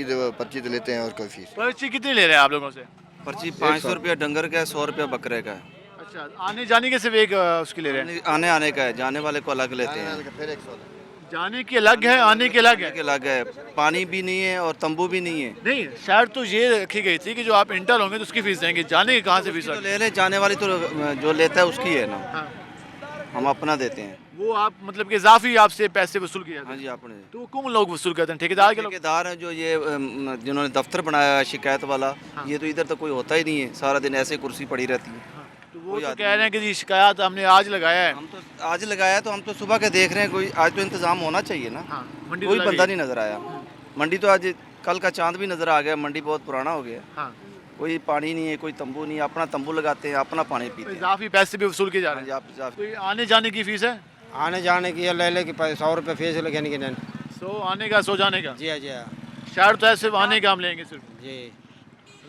तो लेते हैं और कोई फीस। पर्ची कितनी ले रहे हैं आप लोगों से? पर्ची 500 रुपया डंगर का है, 100 रुपया बकरे का है। अच्छा, आने जाने के सिर्फ एक उसकी ले रहे हैं? आने का है, जाने वाले को अलग लेते हैं। जाने की अलग है, आने की अलग है? अलग है, पानी भी नहीं है और तंबू भी नहीं है। नहीं, शर्त तो ये रखी गई थी कि जो आप इंटर होंगे तो उसकी फीस देंगे, जाने की कहाँ से फीस? तो ले ले, जाने वाली तो जो लेता है उसकी है ना, हम अपना देते हैं। वो आप मतलब कि इजाफी आपसे पैसे वसूल किया? हाँ जी, आपने। तो कौन लोग वसूल करते हैं? ठेकेदार के लोग? ठेकेदार हैं जो ये जिन्होंने दफ्तर बनाया है शिकायत वाला। ये तो इधर तो कोई होता ही नहीं है, सारा दिन ऐसे कुर्सी पड़ी रहती है। तो वो तो कह रहे हैं कि जी शिकायत हमने आज लगाया है। हम तो आज लगाया, तो हम तो सुबह के देख रहे हैं, कोई आज तो इंतजाम होना चाहिए ना। कोई बंदा नहीं नजर आया। मंडी तो आज कल का चांद भी नजर आ गया, मंडी बहुत पुराना हो गया। कोई पानी नहीं है, कोई तंबू नहीं है, अपना तंबू लगाते हैं, अपना पानी पीते हैं। इजाफी पैसे भी वसूल किए जा रहे हैं? कोई आने जाने की फीस है? आने जाने की ले ले कि 100 रुपये फीस लगेंगे कि नहीं? 100 आने का, 100 जाने का? जी हाँ, जी हाँ। शर्त तो है सिर्फ आने का हम लेंगे सिर्फ? जी।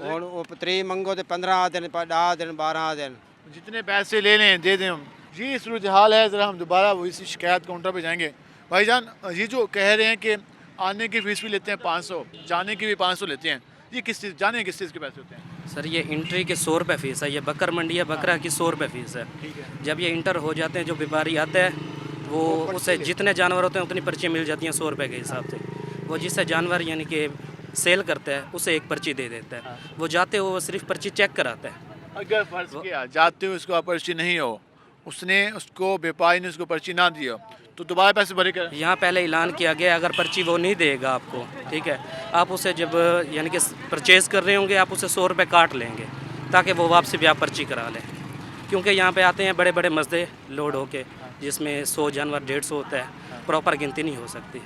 और वो तरी मंगो तो 15 दिन, 10 दिन, 12 दिन, जितने पैसे ले लें दे दें हम। जी सूरत हाल है। ज़रा हम दोबारा वो इसी शिकायत काउंटर पे जाएंगे। भाईजान, ये जो कह रहे हैं कि आने की फ़ीस भी लेते हैं 500, जाने की भी 500 लेते हैं, ये किस चीज़, जाने किस चीज़ के पैसे होते हैं? सर ये इंट्री के 100 रुपये फ़ीस है। ये बकर मंडी है, बकरा की 100 रुपये फ़ीस है। जब ये इंटर हो जाते हैं, जो व्यापारी आता है वो उससे जितने जानवर होते हैं उतनी पर्ची मिल जाती हैं 100 रुपये के हिसाब से। वो जिससे जानवर यानी कि सेल करता है उसे एक पर्ची दे देता है, वो जाते हो वो सिर्फ पर्ची चेक कराता है। अगर फर्ज किया जाते हुए उसको पर्ची नहीं हो, उसने उसको व्यापारी ने उसको पर्ची ना दिया तो दोबारा पैसे भरेगा? यहाँ पहले ऐलान किया गया अगर पर्ची वो नहीं देगा आपको, ठीक है, आप उसे जब यानी कि परचेज़ कर रहे होंगे आप उसे 100 रुपये काट लेंगे ताकि वो वापसी भी आप पर्ची करा लें। क्योंकि यहाँ पे आते हैं बड़े बड़े मसदे लोड होके जिसमें 100 जानवर 150 होता है, प्रॉपर गिनती नहीं हो सकती।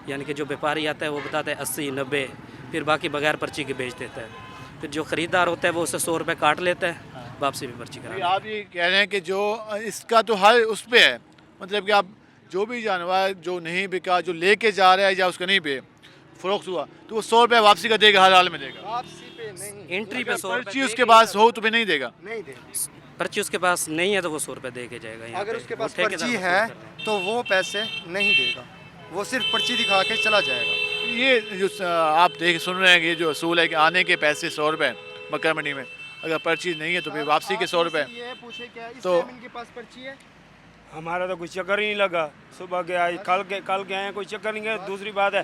यानी कि जो व्यापारी आता है वो बताता है 80 90, फिर बाकी बगैर पर्ची के बेच देता है। फिर जो ख़रीदार होता है वो उसे 100 रुपये काट लेता है, वापसी भी पर्ची करा। आप ये कह रहे हैं कि जो इसका तो हर उस पर है, मतलब कि आप जो भी जानवर जो नहीं बिका, जो लेके जा रहा है या उसका नहीं पे फरोख्त हुआ तो वो 100 रुपये वापसी का देगा, हर हाल में देगा। वापसी पे नहीं, एंट्री पे 100 पर्ची उसके पास हो तो भी नहीं देगा? नहीं देगा। पर्ची उसके पास नहीं है तो वो 100 रुपये दे के जाएगा। यहाँ अगर पे उसके वो पास ठेकेदार पर्ची वसूल है कर रहे हैं। तो वो पैसे नहीं देगा, वो सिर्फ पर्ची दिखा के चला जाएगा। ये जो आप देख सुन रहे हैं ये जो असूल है कि आने के पैसे 100 रुपये बकरा मंडी में, अगर पर्ची नहीं है तो फिर वापसी के 100 रुपये। तो इनके पास पर्ची है? हमारा तो कोई चक्कर ही नहीं लगा, सुबह के आए कल के आए कोई चक्कर नहीं गया। दूसरी बात है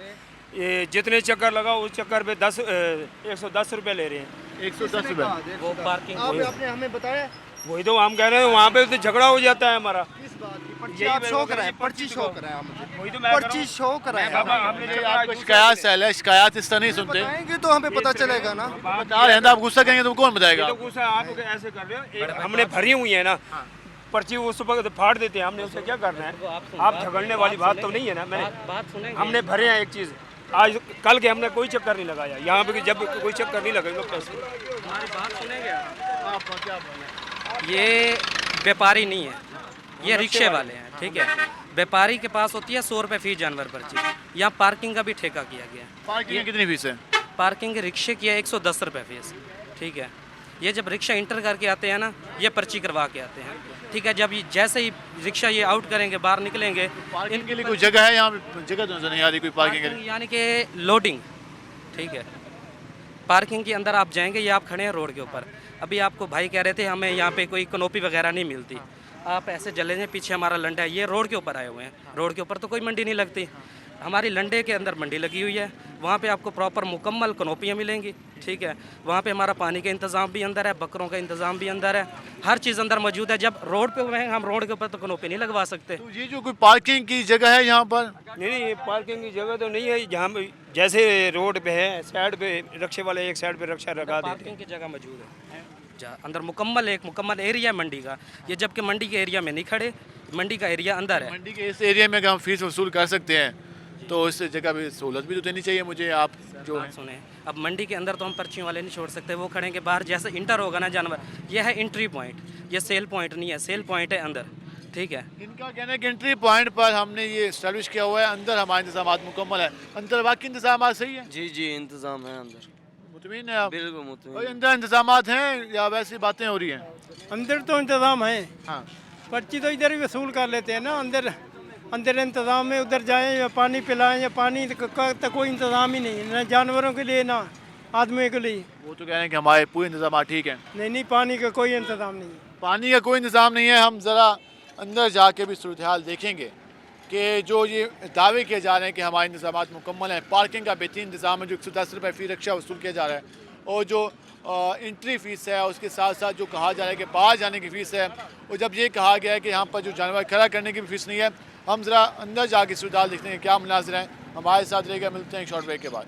ये जितने चक्कर लगा उस चक्कर पे 110 रुपये ले रहे हैं। 110 रुपये वो पार्किंग आपने हमें बताया, वही तो हम कह रहे हैं, वहाँ पे तो झगड़ा हो जाता है हमारा। किस बात की पर्ची आप शो कराएं? पर्ची शो कराएं मुझे, वही तो मैं कह रहा पर्ची हूँ। शो कराएं। आपको शिकायत सेल है, शिकायत इस तरह नहीं सुनते बताएंगे तो हमें पता चलेगा ना। बता रहे हैं, आप गुस्सा करेंगे तो कौन बताएगा? ये तो गुस्सा आप ऐसे कर रहे हो, हमने भरी हुई है ना पर्ची, वो सुबह फाड़ देते हैं, हमने उससे क्या करना है? आप झगड़ने वाली बात तो नहीं है ना। मैं बात सुनेंगे। हमने भरे हैं एक चीज़, आज कल के हमने कोई चक्कर नहीं लगाया यहाँ पे, जब कोई चक्कर नहीं लगेगा पैसे। हमारी बात सुनेंगे। ये व्यापारी नहीं है, ये रिक्शे वाले हैं, ठीक है। व्यापारी के पास होती है 100 रुपये फीस जानवर पर्ची। यहाँ पार्किंग का भी ठेका किया गया है। पार्किंग कितनी फीस है? पार्किंग के रिक्शे की है 110 रुपये फीस, ठीक है। ये जब रिक्शा इंटर करके आते हैं ना, ये पर्ची करवा के आते हैं, ठीक है। जब ये जैसे ही रिक्शा ये आउट करेंगे, बाहर निकलेंगे, इनके लिए कोई जगह है यहाँ पे? जगह तो नजर नहीं आ रही कोई पार्किंग के लिए। यानी कि लोडिंग, ठीक है। पार्किंग के अंदर आप जाएंगे, ये आप खड़े हैं रोड के ऊपर। अभी आपको भाई कह रहे थे हमें यहाँ पे कोई कनोपी वगैरह नहीं मिलती, आप ऐसे चले जाएं, पीछे हमारा लंडा है, ये रोड के ऊपर आए हुए हैं। रोड के ऊपर तो कोई मंडी नहीं लगती, हमारी लंडे के अंदर मंडी लगी हुई है। वहाँ पे आपको प्रॉपर मुकम्मल कनोपियाँ मिलेंगी, ठीक है। वहाँ पे हमारा पानी का इंतज़ाम भी अंदर है, बकरों का इंतज़ाम भी अंदर है, हर चीज़ अंदर मौजूद है। जब रोड पे हुए हैं हम, रोड के ऊपर तो कनोपी नहीं लगवा सकते। तो ये जो कोई पार्किंग की जगह है यहाँ पर? नहीं, ये पार्किंग की जगह तो नहीं है। जहाँ जैसे रोड पे है, साइड पे रिक्शे वाले एक साइड पे रिक्शा लगा देते हैं। पार्किंग की जगह मौजूद है अंदर, एक मुकम्मल एरिया मंडी का। ये जबकि मंडी के एरिया में नहीं खड़े, मंडी का एरिया अंदर है। मंडी के इस एरिया में अगर हम फीस वसूल कर सकते हैं तो इस जगह भी सहूलत भी तो देनी चाहिए मुझे। आप जो है सुने, अब मंडी के अंदर तो हम पर्चियों वाले नहीं छोड़ सकते, वो खड़ेंगे बाहर। जैसे इंटर होगा ना जानवर, यह है एंट्री पॉइंट, ये सेल पॉइंट नहीं है, सेल पॉइंट है अंदर, ठीक है। इनका कहना है कि एंट्री पॉइंट पर हमने ये एस्टैब्लिश किया हुआ है, अंदर हमारे इंतजाम मुकम्मल है। अंदर बाकी इंतजाम सही है? जी इंतजाम है अंदर, मुतमिन है आप? बिल्कुल मुतमिन। और अंदर इंतजाम हैं या वैसी बातें हो रही हैं? अंदर तो इंतज़ाम है, हाँ। पर्ची तो इधर ही वसूल कर लेते हैं ना। अंदर इंतज़ाम है, उधर जाएं या पानी पिलाएं, या पानी का कोई इंतज़ाम ही नहीं है, ना जानवरों के लिए ना आदमियों के लिए। वो तो कह रहे हैं कि हमारे पूरे इंतजाम ठीक हैं। नहीं, पानी का कोई इंतज़ाम नहीं है। पानी का कोई इंतज़ाम नहीं है। हम ज़रा अंदर जाके भी सूरत हाल देखेंगे कि जो ये दावे किए जा रहे हैं कि हमारे इंतजाम मुकम्मल हैं। पार्किंग का बेहतरीन इंतज़ाम है, जो 110 रुपये फ़ी रिक्शा वसूल किया जा रहा है, और जो एंट्री फ़ीस है, उसके साथ साथ जो कहा जा रहा है कि बाहर जाने की फ़ीस है, और जब ये कहा गया है कि यहाँ पर जो जानवर खड़ा करने की भी फ़ीस नहीं है। हम ज़रा अंदर जाके सूरत हाल देखते हैं क्या मुनाज़िर हैं। हमारे साथ रहेगा, मिलते हैं एक शॉर्ट ब्रेक के बाद।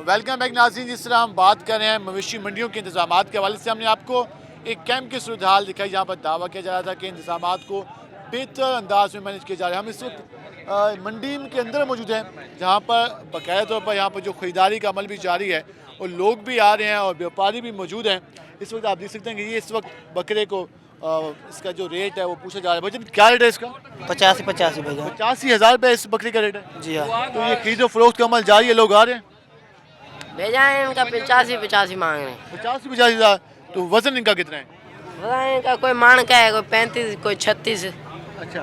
वेलकम बैक नाज़रीन। जिस तरह हम बात कर रहे हैं मवेशी मंडियों के इंतजाम के हवाले से, हमने आपको एक कैंप की सूरत हाल दिखाई जहाँ पर दावा किया जा रहा था कि इंतजाम को बेहतर अंदाज में मैनेज किए जा रहे हैं। हम इस वक्त मंडी के अंदर मौजूद हैं, जहाँ पर बाकायदा तौर पर यहाँ पर जो ख़रीदारी का अमल भी जारी है और लोग भी आ रहे हैं और व्यापारी भी मौजूद हैं। इस वक्त आप देख सकते हैं कि ये इस वक्त बकरे को इसका जो रेट है वो पूछा जा रहा है। भाईजान क्या रेट है इसका? 85 भैया। 85,000 रुपये इस बकरी का रेट है जी हाँ। तो ये खरीदो फरोख्त का अमल जारी है, लोग आ रहे हैं? भेजा है इनका 85 मांग रहे हैं। 85,000। तो वजन इनका कितना है? वजन इनका कोई माण का है, कोई 35, कोई 36। अच्छा,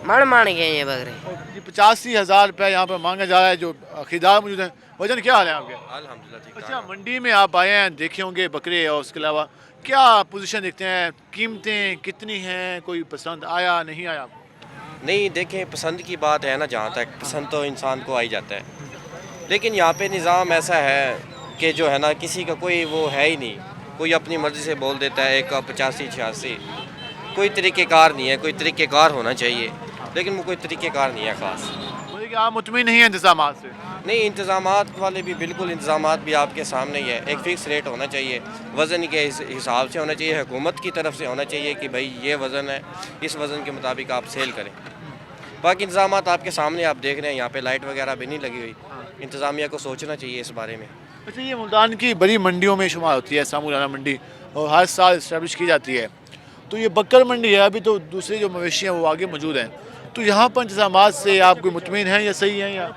मण गए ये बकरे। 85,000 रुपये यहाँ पर मांगा जा रहा है। जो खरीदार मौजूद हैं, वजन क्या हाल है आपके? अल्हम्दुलिल्लाह ठीक। अच्छा, मंडी में आप आए हैं, देखे होंगे बकरे, और उसके अलावा क्या पोजीशन देखते हैं, कीमतें कितनी हैं, कोई पसंद आया नहीं आया आपको? नहीं देखें, पसंद की बात है ना, जहाँ तक पसंद तो इंसान को आ ही जाता है, लेकिन यहाँ पे निज़ाम ऐसा है कि जो है ना, किसी का कोई वो है ही नहीं, कोई अपनी मर्ज़ी से बोल देता है एक का 85-86, कोई तरीक़ेकार नहीं है। कोई तरीक़ेकार होना चाहिए, लेकिन वो कोई तरीक़ेकार नहीं है ख़ास। बोले कि आप मुतमिन नहीं हैं इंतज़ामात से? नहीं, इंतज़ामात वाले भी बिल्कुल, इंतज़ामात भी आपके सामने ही है। एक फ़िक्स रेट होना चाहिए, वज़न के हिसाब से होना चाहिए, हुकूमत की तरफ से होना चाहिए कि भाई ये वज़न है, इस वज़न के मुताबिक आप सेल करें। बाकी इंतज़ामात आपके सामने आप देख रहे हैं, यहाँ पे लाइट वगैरह भी नहीं लगी हुई। इंतज़ामिया को सोचना चाहिए इस बारे में। अच्छा, ये मुल्तान की बड़ी मंडियों में शुमार होती है सामूलाना मंडी, और हर साल इस्टेब्लिश की जाती है। तो ये बकर मंडी है, अभी तो दूसरे जो मवेशी हैं वो आगे मौजूद हैं, तो यहाँ पर इंतज़ामात से आप कोई मुतमिन हैं या सही हैं? या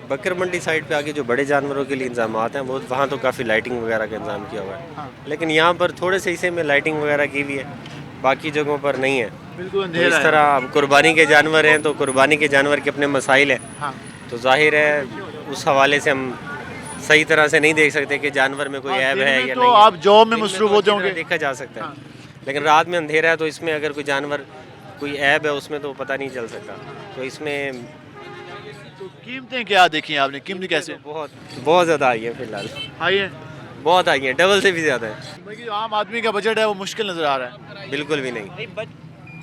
बकर मंडी साइड पे आगे जो बड़े जानवरों के लिए इंतजामात हैं, वो वहाँ तो काफ़ी लाइटिंग वगैरह का इंतजाम किया हुआ है, लेकिन यहाँ पर थोड़े से हिस्से में लाइटिंग वगैरह की हुई है, बाकी जगहों पर नहीं है। बिल्कुल तो इस तरह अब कुर्बानी के जानवर हैं, तो कुर्बानी के जानवर के अपने मसाइल हैं, तो जाहिर है उस हवाले से हम सही तरह से नहीं देख सकते कि जानवर में कोई ऐब है या तो नहीं। आप जॉब में मसरूफ होते होंगे, देखा जा सकता है, लेकिन रात में अंधेरा है, तो इसमें अगर कोई जानवर कोई ऐब है उसमें तो पता नहीं चल सकता। तो इसमें तो कीमतें क्या देखी हैं आपने? कीमतें कैसे? बहुत ज़्यादा आई है फिलहाल, हाई है, बहुत आई है, डबल से भी ज़्यादा है। भाई आम आदमी का बजट है वो मुश्किल नज़र आ रहा है। बिल्कुल भी नहीं।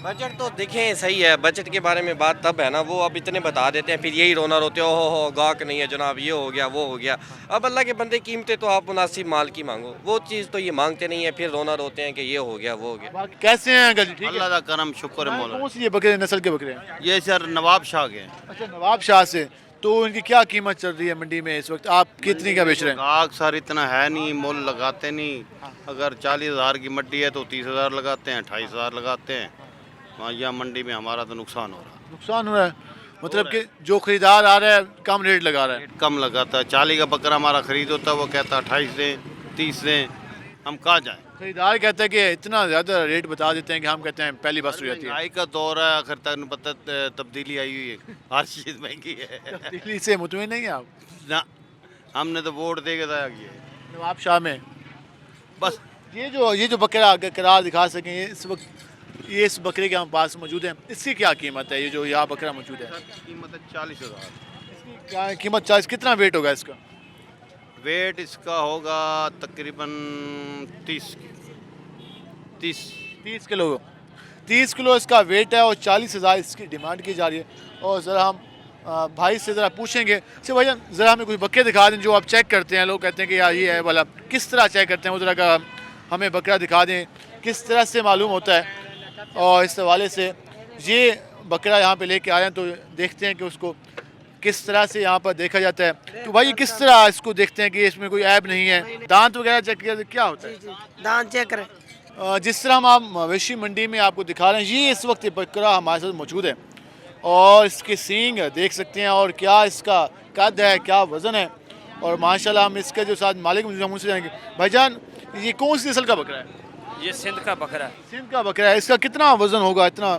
बजट तो देखें सही है, बजट के बारे में बात तब है ना, वो अब इतने बता देते हैं, फिर यही रोना रोते हो गाहक नहीं है जनाब, ये हो गया वो हो गया। अब अल्लाह के बंदे कीमतें तो आप मुनासिब माल की मांगो, वो चीज़ तो ये मांगते नहीं है, फिर रोना रोते हैं कि ये हो गया वो हो गया। कैसे हैं अंकल जी? ठीक है, अल्लाह का करम, शुक्र है मौला। कौन सी ये बकरे नस्ल के बकरे हैं? ये सर नवाब शाह के। अच्छा, नवाब शाह से। तो इनकी क्या कीमत चल रही है मंडी में इस वक्त? आप कितनी का बेच रहे हैं? गाहक सर इतना है नहीं, मोल लगाते नहीं। अगर 40,000 की मंडी है तो 30,000 लगाते हैं, 28,000 लगाते हैं। वहाँ यहाँ मंडी में हमारा तो नुकसान हो रहा है। नुकसान हो रहा है मतलब कि जो खरीदार आ रहा है कम रेट लगा रहा है? कम लगाता है। 40 का बकरा हमारा खरीद होता है, वो कहता है 28 दें, 30 दें, हम कहाँ जाएँ? खरीदार कहता है कि इतना ज़्यादा रेट बता देते हैं कि हम कहते हैं पहली बस हो जाती है। महंगाई का दौर है, आखिर तक पता तब्दीली आई हुई है, हर चीज़ महंगी है। तब्दीली से मुतमिन नहीं है आप? ना, हमने तो वोट दे के तय किया नवाब शाह में। बस ये जो बकरा अगर करार दिखा सकें, ये इस वक्त ये इस बकरे के हम पास मौजूद है, इसकी क्या कीमत है? ये जो यहाँ बकरा मौजूद है, कीमत है 40,000। इसकी क्या कीमत? 40। कितना वेट होगा इसका? वेट इसका होगा तकरीबन 30 किलो। 30 किलो इसका वेट है और 40,000 इसकी डिमांड की जा रही है। और ज़रा हम भाई से ज़रा पूछेंगे, अच्छा भाई ज़रा हमें कुछ बकरे दिखा दें जो आप चेक करते हैं। लोग कहते हैं कि यार ये है वाला, किस तरह चेक करते हैं वो ज़रा का हमें बकरा दिखा दें, किस तरह से मालूम होता है। और इस हवाले से ये बकरा यहाँ पे लेके आए हैं, तो देखते हैं कि उसको किस तरह से यहाँ पर देखा जाता है। तो भाई किस तरह इसको देखते हैं कि इसमें कोई ऐब नहीं है? दांत वगैरह चेक किया क्या होता है? दांत चेक करें। जिस तरह हम आप मवेशी मंडी में आपको दिखा रहे हैं, ये इस वक्त बकरा हमारे साथ मौजूद है और इसके सींग देख सकते हैं और क्या इसका कद है, क्या वज़न है। और माशाल्लाह हम इसके जो साथ मालिक मुझसे जाएंगे। भाईजान ये कौन सी नस्ल का बकरा है? ये सिंध का बकरा है। सिंध का बकरा है। इसका कितना वज़न होगा? इतना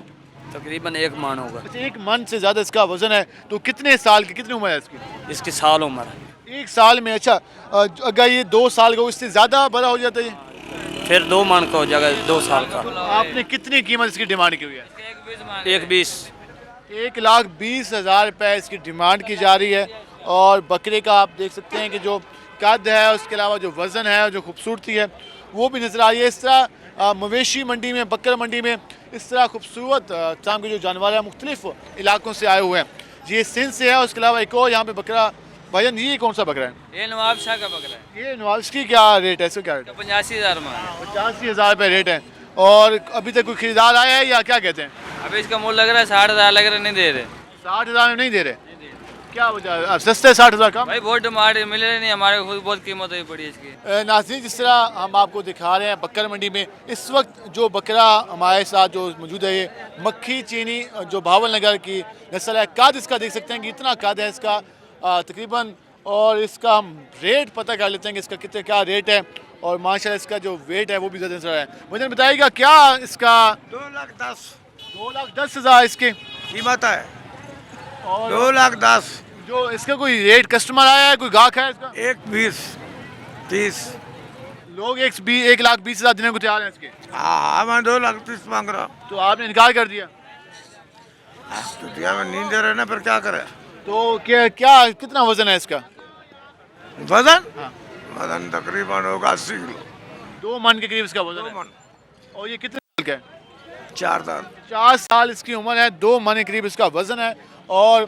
तकरीबन 1 मन होगा। अच्छा, 1 मन से ज़्यादा इसका वज़न है। तो कितने साल की, कितनी उम्र है इसकी? इसकी साल उम्र है 1 साल में। अच्छा, अगर ये 2 साल का हो, इससे ज़्यादा बड़ा हो जाता है ये? फिर 2 मन का हो जाएगा, 2 साल का। आपने कितनी कीमत इसकी डिमांड की हुई है? 1,20,000। 1,20,000 रुपये इसकी डिमांड की जा रही है। और बकरे का आप देख सकते हैं कि जो कद है, उसके अलावा जो वज़न है, जो खूबसूरती है वो भी नज़र आ रही है। इस तरह मवेशी मंडी में, बकर मंडी में इस तरह खूबसूरत किस्म के जो जानवर हैं मुख्तलिफ इलाकों से आए हुए हैं। ये सिंध से है। उसके अलावा एक और यहाँ पे बकरा। भाईजान ये कौन सा बकरा है? ये नवाब शाह का बकरा है। ये नवाब, इसकी क्या रेट है? इसका क्या रेट है? 85,000 में। 85,000 रुपये रेट है। और अभी तक कोई खरीदार आया है या क्या कहते हैं? अभी इसका मूल्य लग रहा है 60,000 लग रहा है, नहीं दे रहे। 60,000 में नहीं दे रहे? क्या वजह? अब सस्ते 60,000 कम? भाई बहुत डिमांड मिले नहीं, हमारे खुद बहुत कीमत हुई पड़ी इसकी। नाज़रीन, जिस तरह हम आपको दिखा रहे हैं बकर मंडी में इस वक्त जो बकरा हमारे साथ जो मौजूद है, ये मक्खी चीनी जो भावल नगर की नस्ल है। कद इसका देख सकते हैं कि इतना कद है इसका तकरीबन। और इसका हम रेट पता कर लेते हैं कि इसका कितने क्या रेट है। और माशाल्लाह इसका जो वेट है वो भी ज़्यादा नजर है। मुझे बताइएगा क्या इसका? 2,10,000। 2,10,000 इसके। कीमत है और 2,10,000। जो इसका कोई रेट कस्टमर आया है, कोई गाहक है इसका? 1,20,30। लोग 1,20,000 देने को तैयार हैं इसके। हाँ मैं 2,30,000 मांग रहा हूँ। तो आपने इनकार कर दिया? तो दिया में नींद दे रहे ना, फिर क्या करे। तो क्या क्या कितना वजन है इसका? वजन वजन तकरीबन होगा 80 किलो। 2 मन के करीब इसका वजन है। और ये कितने साल का है? 4 साल। 4 साल इसकी उम्र है, 2 मन के करीब इसका वजन है और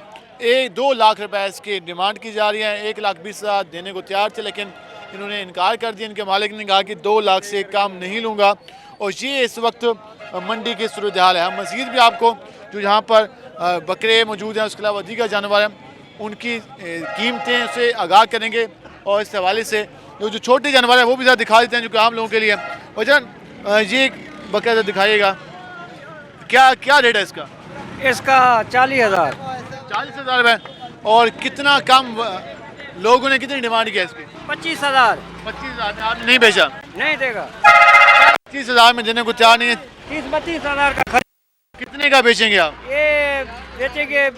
2 लाख रुपए इसकी डिमांड की जा रही है। 1,20,000 देने को तैयार थे, लेकिन इन्होंने इनकार कर दिया। इनके मालिक ने कहा कि 2 लाख से काम नहीं लूँगा। और ये इस वक्त मंडी की सूरत हाल है। हम मज़ीद भी आपको जो यहाँ पर बकरे मौजूद हैं, उसके अलावा दीगर जानवर हैं, उनकी कीमतें से आगाह करेंगे और इस हवाले से जो छोटे जानवर हैं वो भी ज़रा दिखा देते हैं जो कि आम लोगों के लिए। वजन ये बकरा दिखाइएगा, क्या क्या रेट है इसका? इसका 40,000। 40,000 रुपये। और कितना कम लोगों ने कितनी डिमांड किया इसकी? 25,000। 25,000 में आपने नहीं बेचा? नहीं देगा। 25,000 में देने को तैयार नहीं है। 30-32,000 का खरीद। कितने का बेचेंगे आप? ये बेचेंगे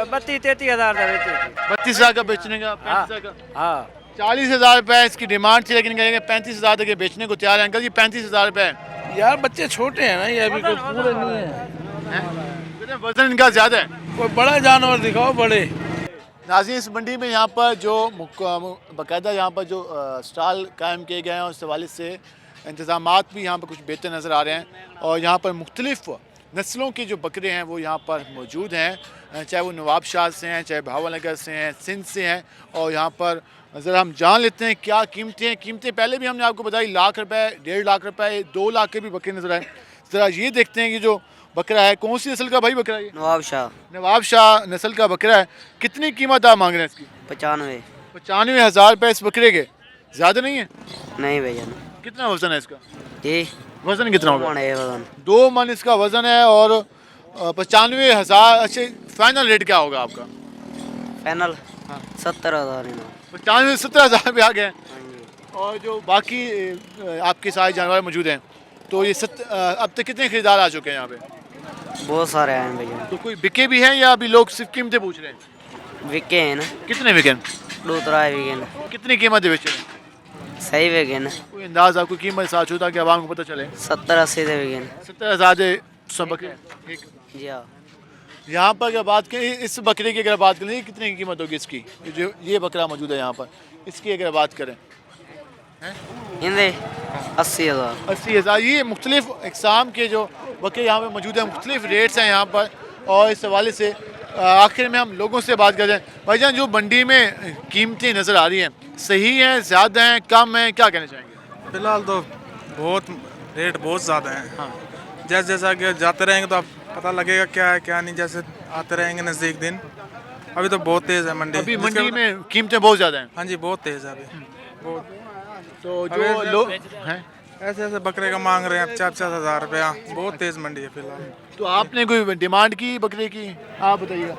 32-33,000 का बेचेंगे। 32,000 का बेचने का? 35,000 का? हाँ। 40,000 रुपये इसकी डिमांड थी, लेकिन कहेंगे 35,000 तक ये बेचने को तैयार है। अंकल जी 35,000 रुपये यार बच्चे छोटे हैं ना, ये अभी कोई पूरे नहीं है। वजन इनका ज़्यादा है। कोई बड़ा जानवर दिखाओ, बड़े। नाज़रीन, इस मंडी में यहाँ पर जो बाकायदा यहाँ पर जो स्टॉल कायम किए गए हैं, उस हवाले से इंतज़ामात भी यहाँ पर कुछ बेहतर नज़र आ रहे हैं। और यहाँ पर मुख्तलिफ़ नस्लों के जो बकरे हैं वो यहाँ पर मौजूद हैं, चाहे वो नवाबशाह से हैं, चाहे भावनगर से हैं, सिंध से हैं। और यहाँ पर ज़रा हम जान लेते हैं क्या कीमतें हैं। कीमतें पहले भी हमने आपको बताई, लाख रुपए, 1.5 लाख रुपए, 2 लाख के भी बकरे नज़र आए। ज़रा ये देखते हैं कि जो बकरा है, कौन सी नस्ल का भाई बकरा है? नवाबशाह नस्ल का बकरा है। कितनी कीमत आप मांग रहे हैं इसकी? 95,000 रुपये इस बकरे के। ज़्यादा नहीं है? नहीं भैया। कितना वजन है इसका? जी वजन कितना होगा? 2 मन इसका वजन है। और 95,000। अच्छा, फाइनल रेट क्या होगा आपका? फाइनल 70,000। 95-70,000 पे आ गए। और जो बाकी आपके सारे जानवर मौजूद हैं, तो ये अब तक कितने खरीदार आ चुके हैं यहाँ पे? बहुत सारे आए हैं भैया। तो कोई बिके भी हैं या अभी लोग सिर्फ कीमतें पूछ रहे हैं? बिके हैं ना। कितने बिके? 2-3 बिके ना। कितनी कीमत बेच रहे हैं? सही बिके ना। कोई अंदाज आपको कीमत साथ हो ताकि आवाम को पता चले? 70-80 दे बिके ना। 70,000 सब बकरे? जी हाँ। यहाँ पर अगर बात करें इस बकरे की, अगर बात करें कितने की कीमत होगी इसकी? जो ये बकरा मौजूद है यहाँ पर, इसकी अगर बात करें 80,000। 80,000। ये मुख्तलिफ इकसाम के जो बकरे यहाँ पे मौजूद हैं, मुख्तलिफ रेट्स हैं यहाँ पर। और इस हवाले से आखिर में हम लोगों से बात कर रहे हैं। भाईजान, जो मंडी में कीमतें नज़र आ रही हैं, सही हैं, ज़्यादा हैं, कम हैं, क्या कहना चाहेंगे? फिलहाल तो बहुत रेट बहुत ज़्यादा है। हाँ। जैसे जैसा कि जाते रहेंगे तो आप पता लगेगा क्या है क्या नहीं, जैसे आते रहेंगे नज़दीक दिन। अभी तो बहुत तेज़ है मंडी। अभी मंडी में कीमतें बहुत ज़्यादा हैं। हाँ जी, बहुत तेज़ है अभी बहुत। तो जो लोग हैं ऐसे ऐसे बकरे का मांग रहे हैं 4-4 रुपया। बहुत तेज़ मंडी है फिलहाल। तो आपने कोई डिमांड की बकरे की? आप बताइएगा।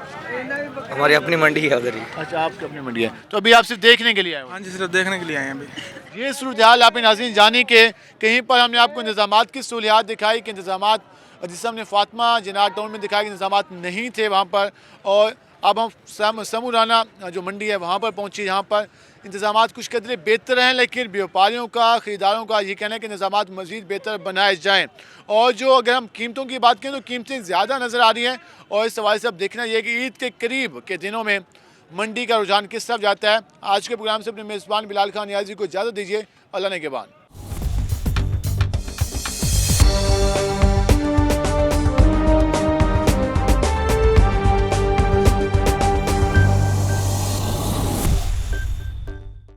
हमारी अपनी मंडी है उधर ही। अच्छा, आपकी अपनी मंडी है। तो अभी आप सिर्फ देखने के लिए आए हो? हाँ जी, सिर्फ देखने के लिए आए हैं अभी। ये सूरत हाल आपने नाज़रीन जानी कि कहीं पर हमने आपको इंतज़ामात की सहूलियात दिखाई कि इंतज़ामात, जिससे हमने फातिमा जिनार टाउन में दिखाया कि इंतज़ामात नहीं थे वहाँ पर। और अब हम समूराना जो मंडी है वहाँ पर पहुँचे, जहाँ पर इंतज़ामात कुछ कदरे बेहतर हैं, लेकिन व्यापारियों का, ख़रीदारों का ये कहना है कि इंतज़ामात मज़ीद बेहतर बनाए जाएँ। और जो अगर हम कीमतों की बात करें तो कीमतें ज़्यादा नज़र आ रही हैं। और इस हवाले से अब देखना ये कि ईद के करीब के दिनों में मंडी का रुझान किस तरफ जाता है। आज के प्रोग्राम से अपने मेज़बान बिलाल खान नियाज़ी को इजाज़त दीजिए। अल्लाह ने के बाद।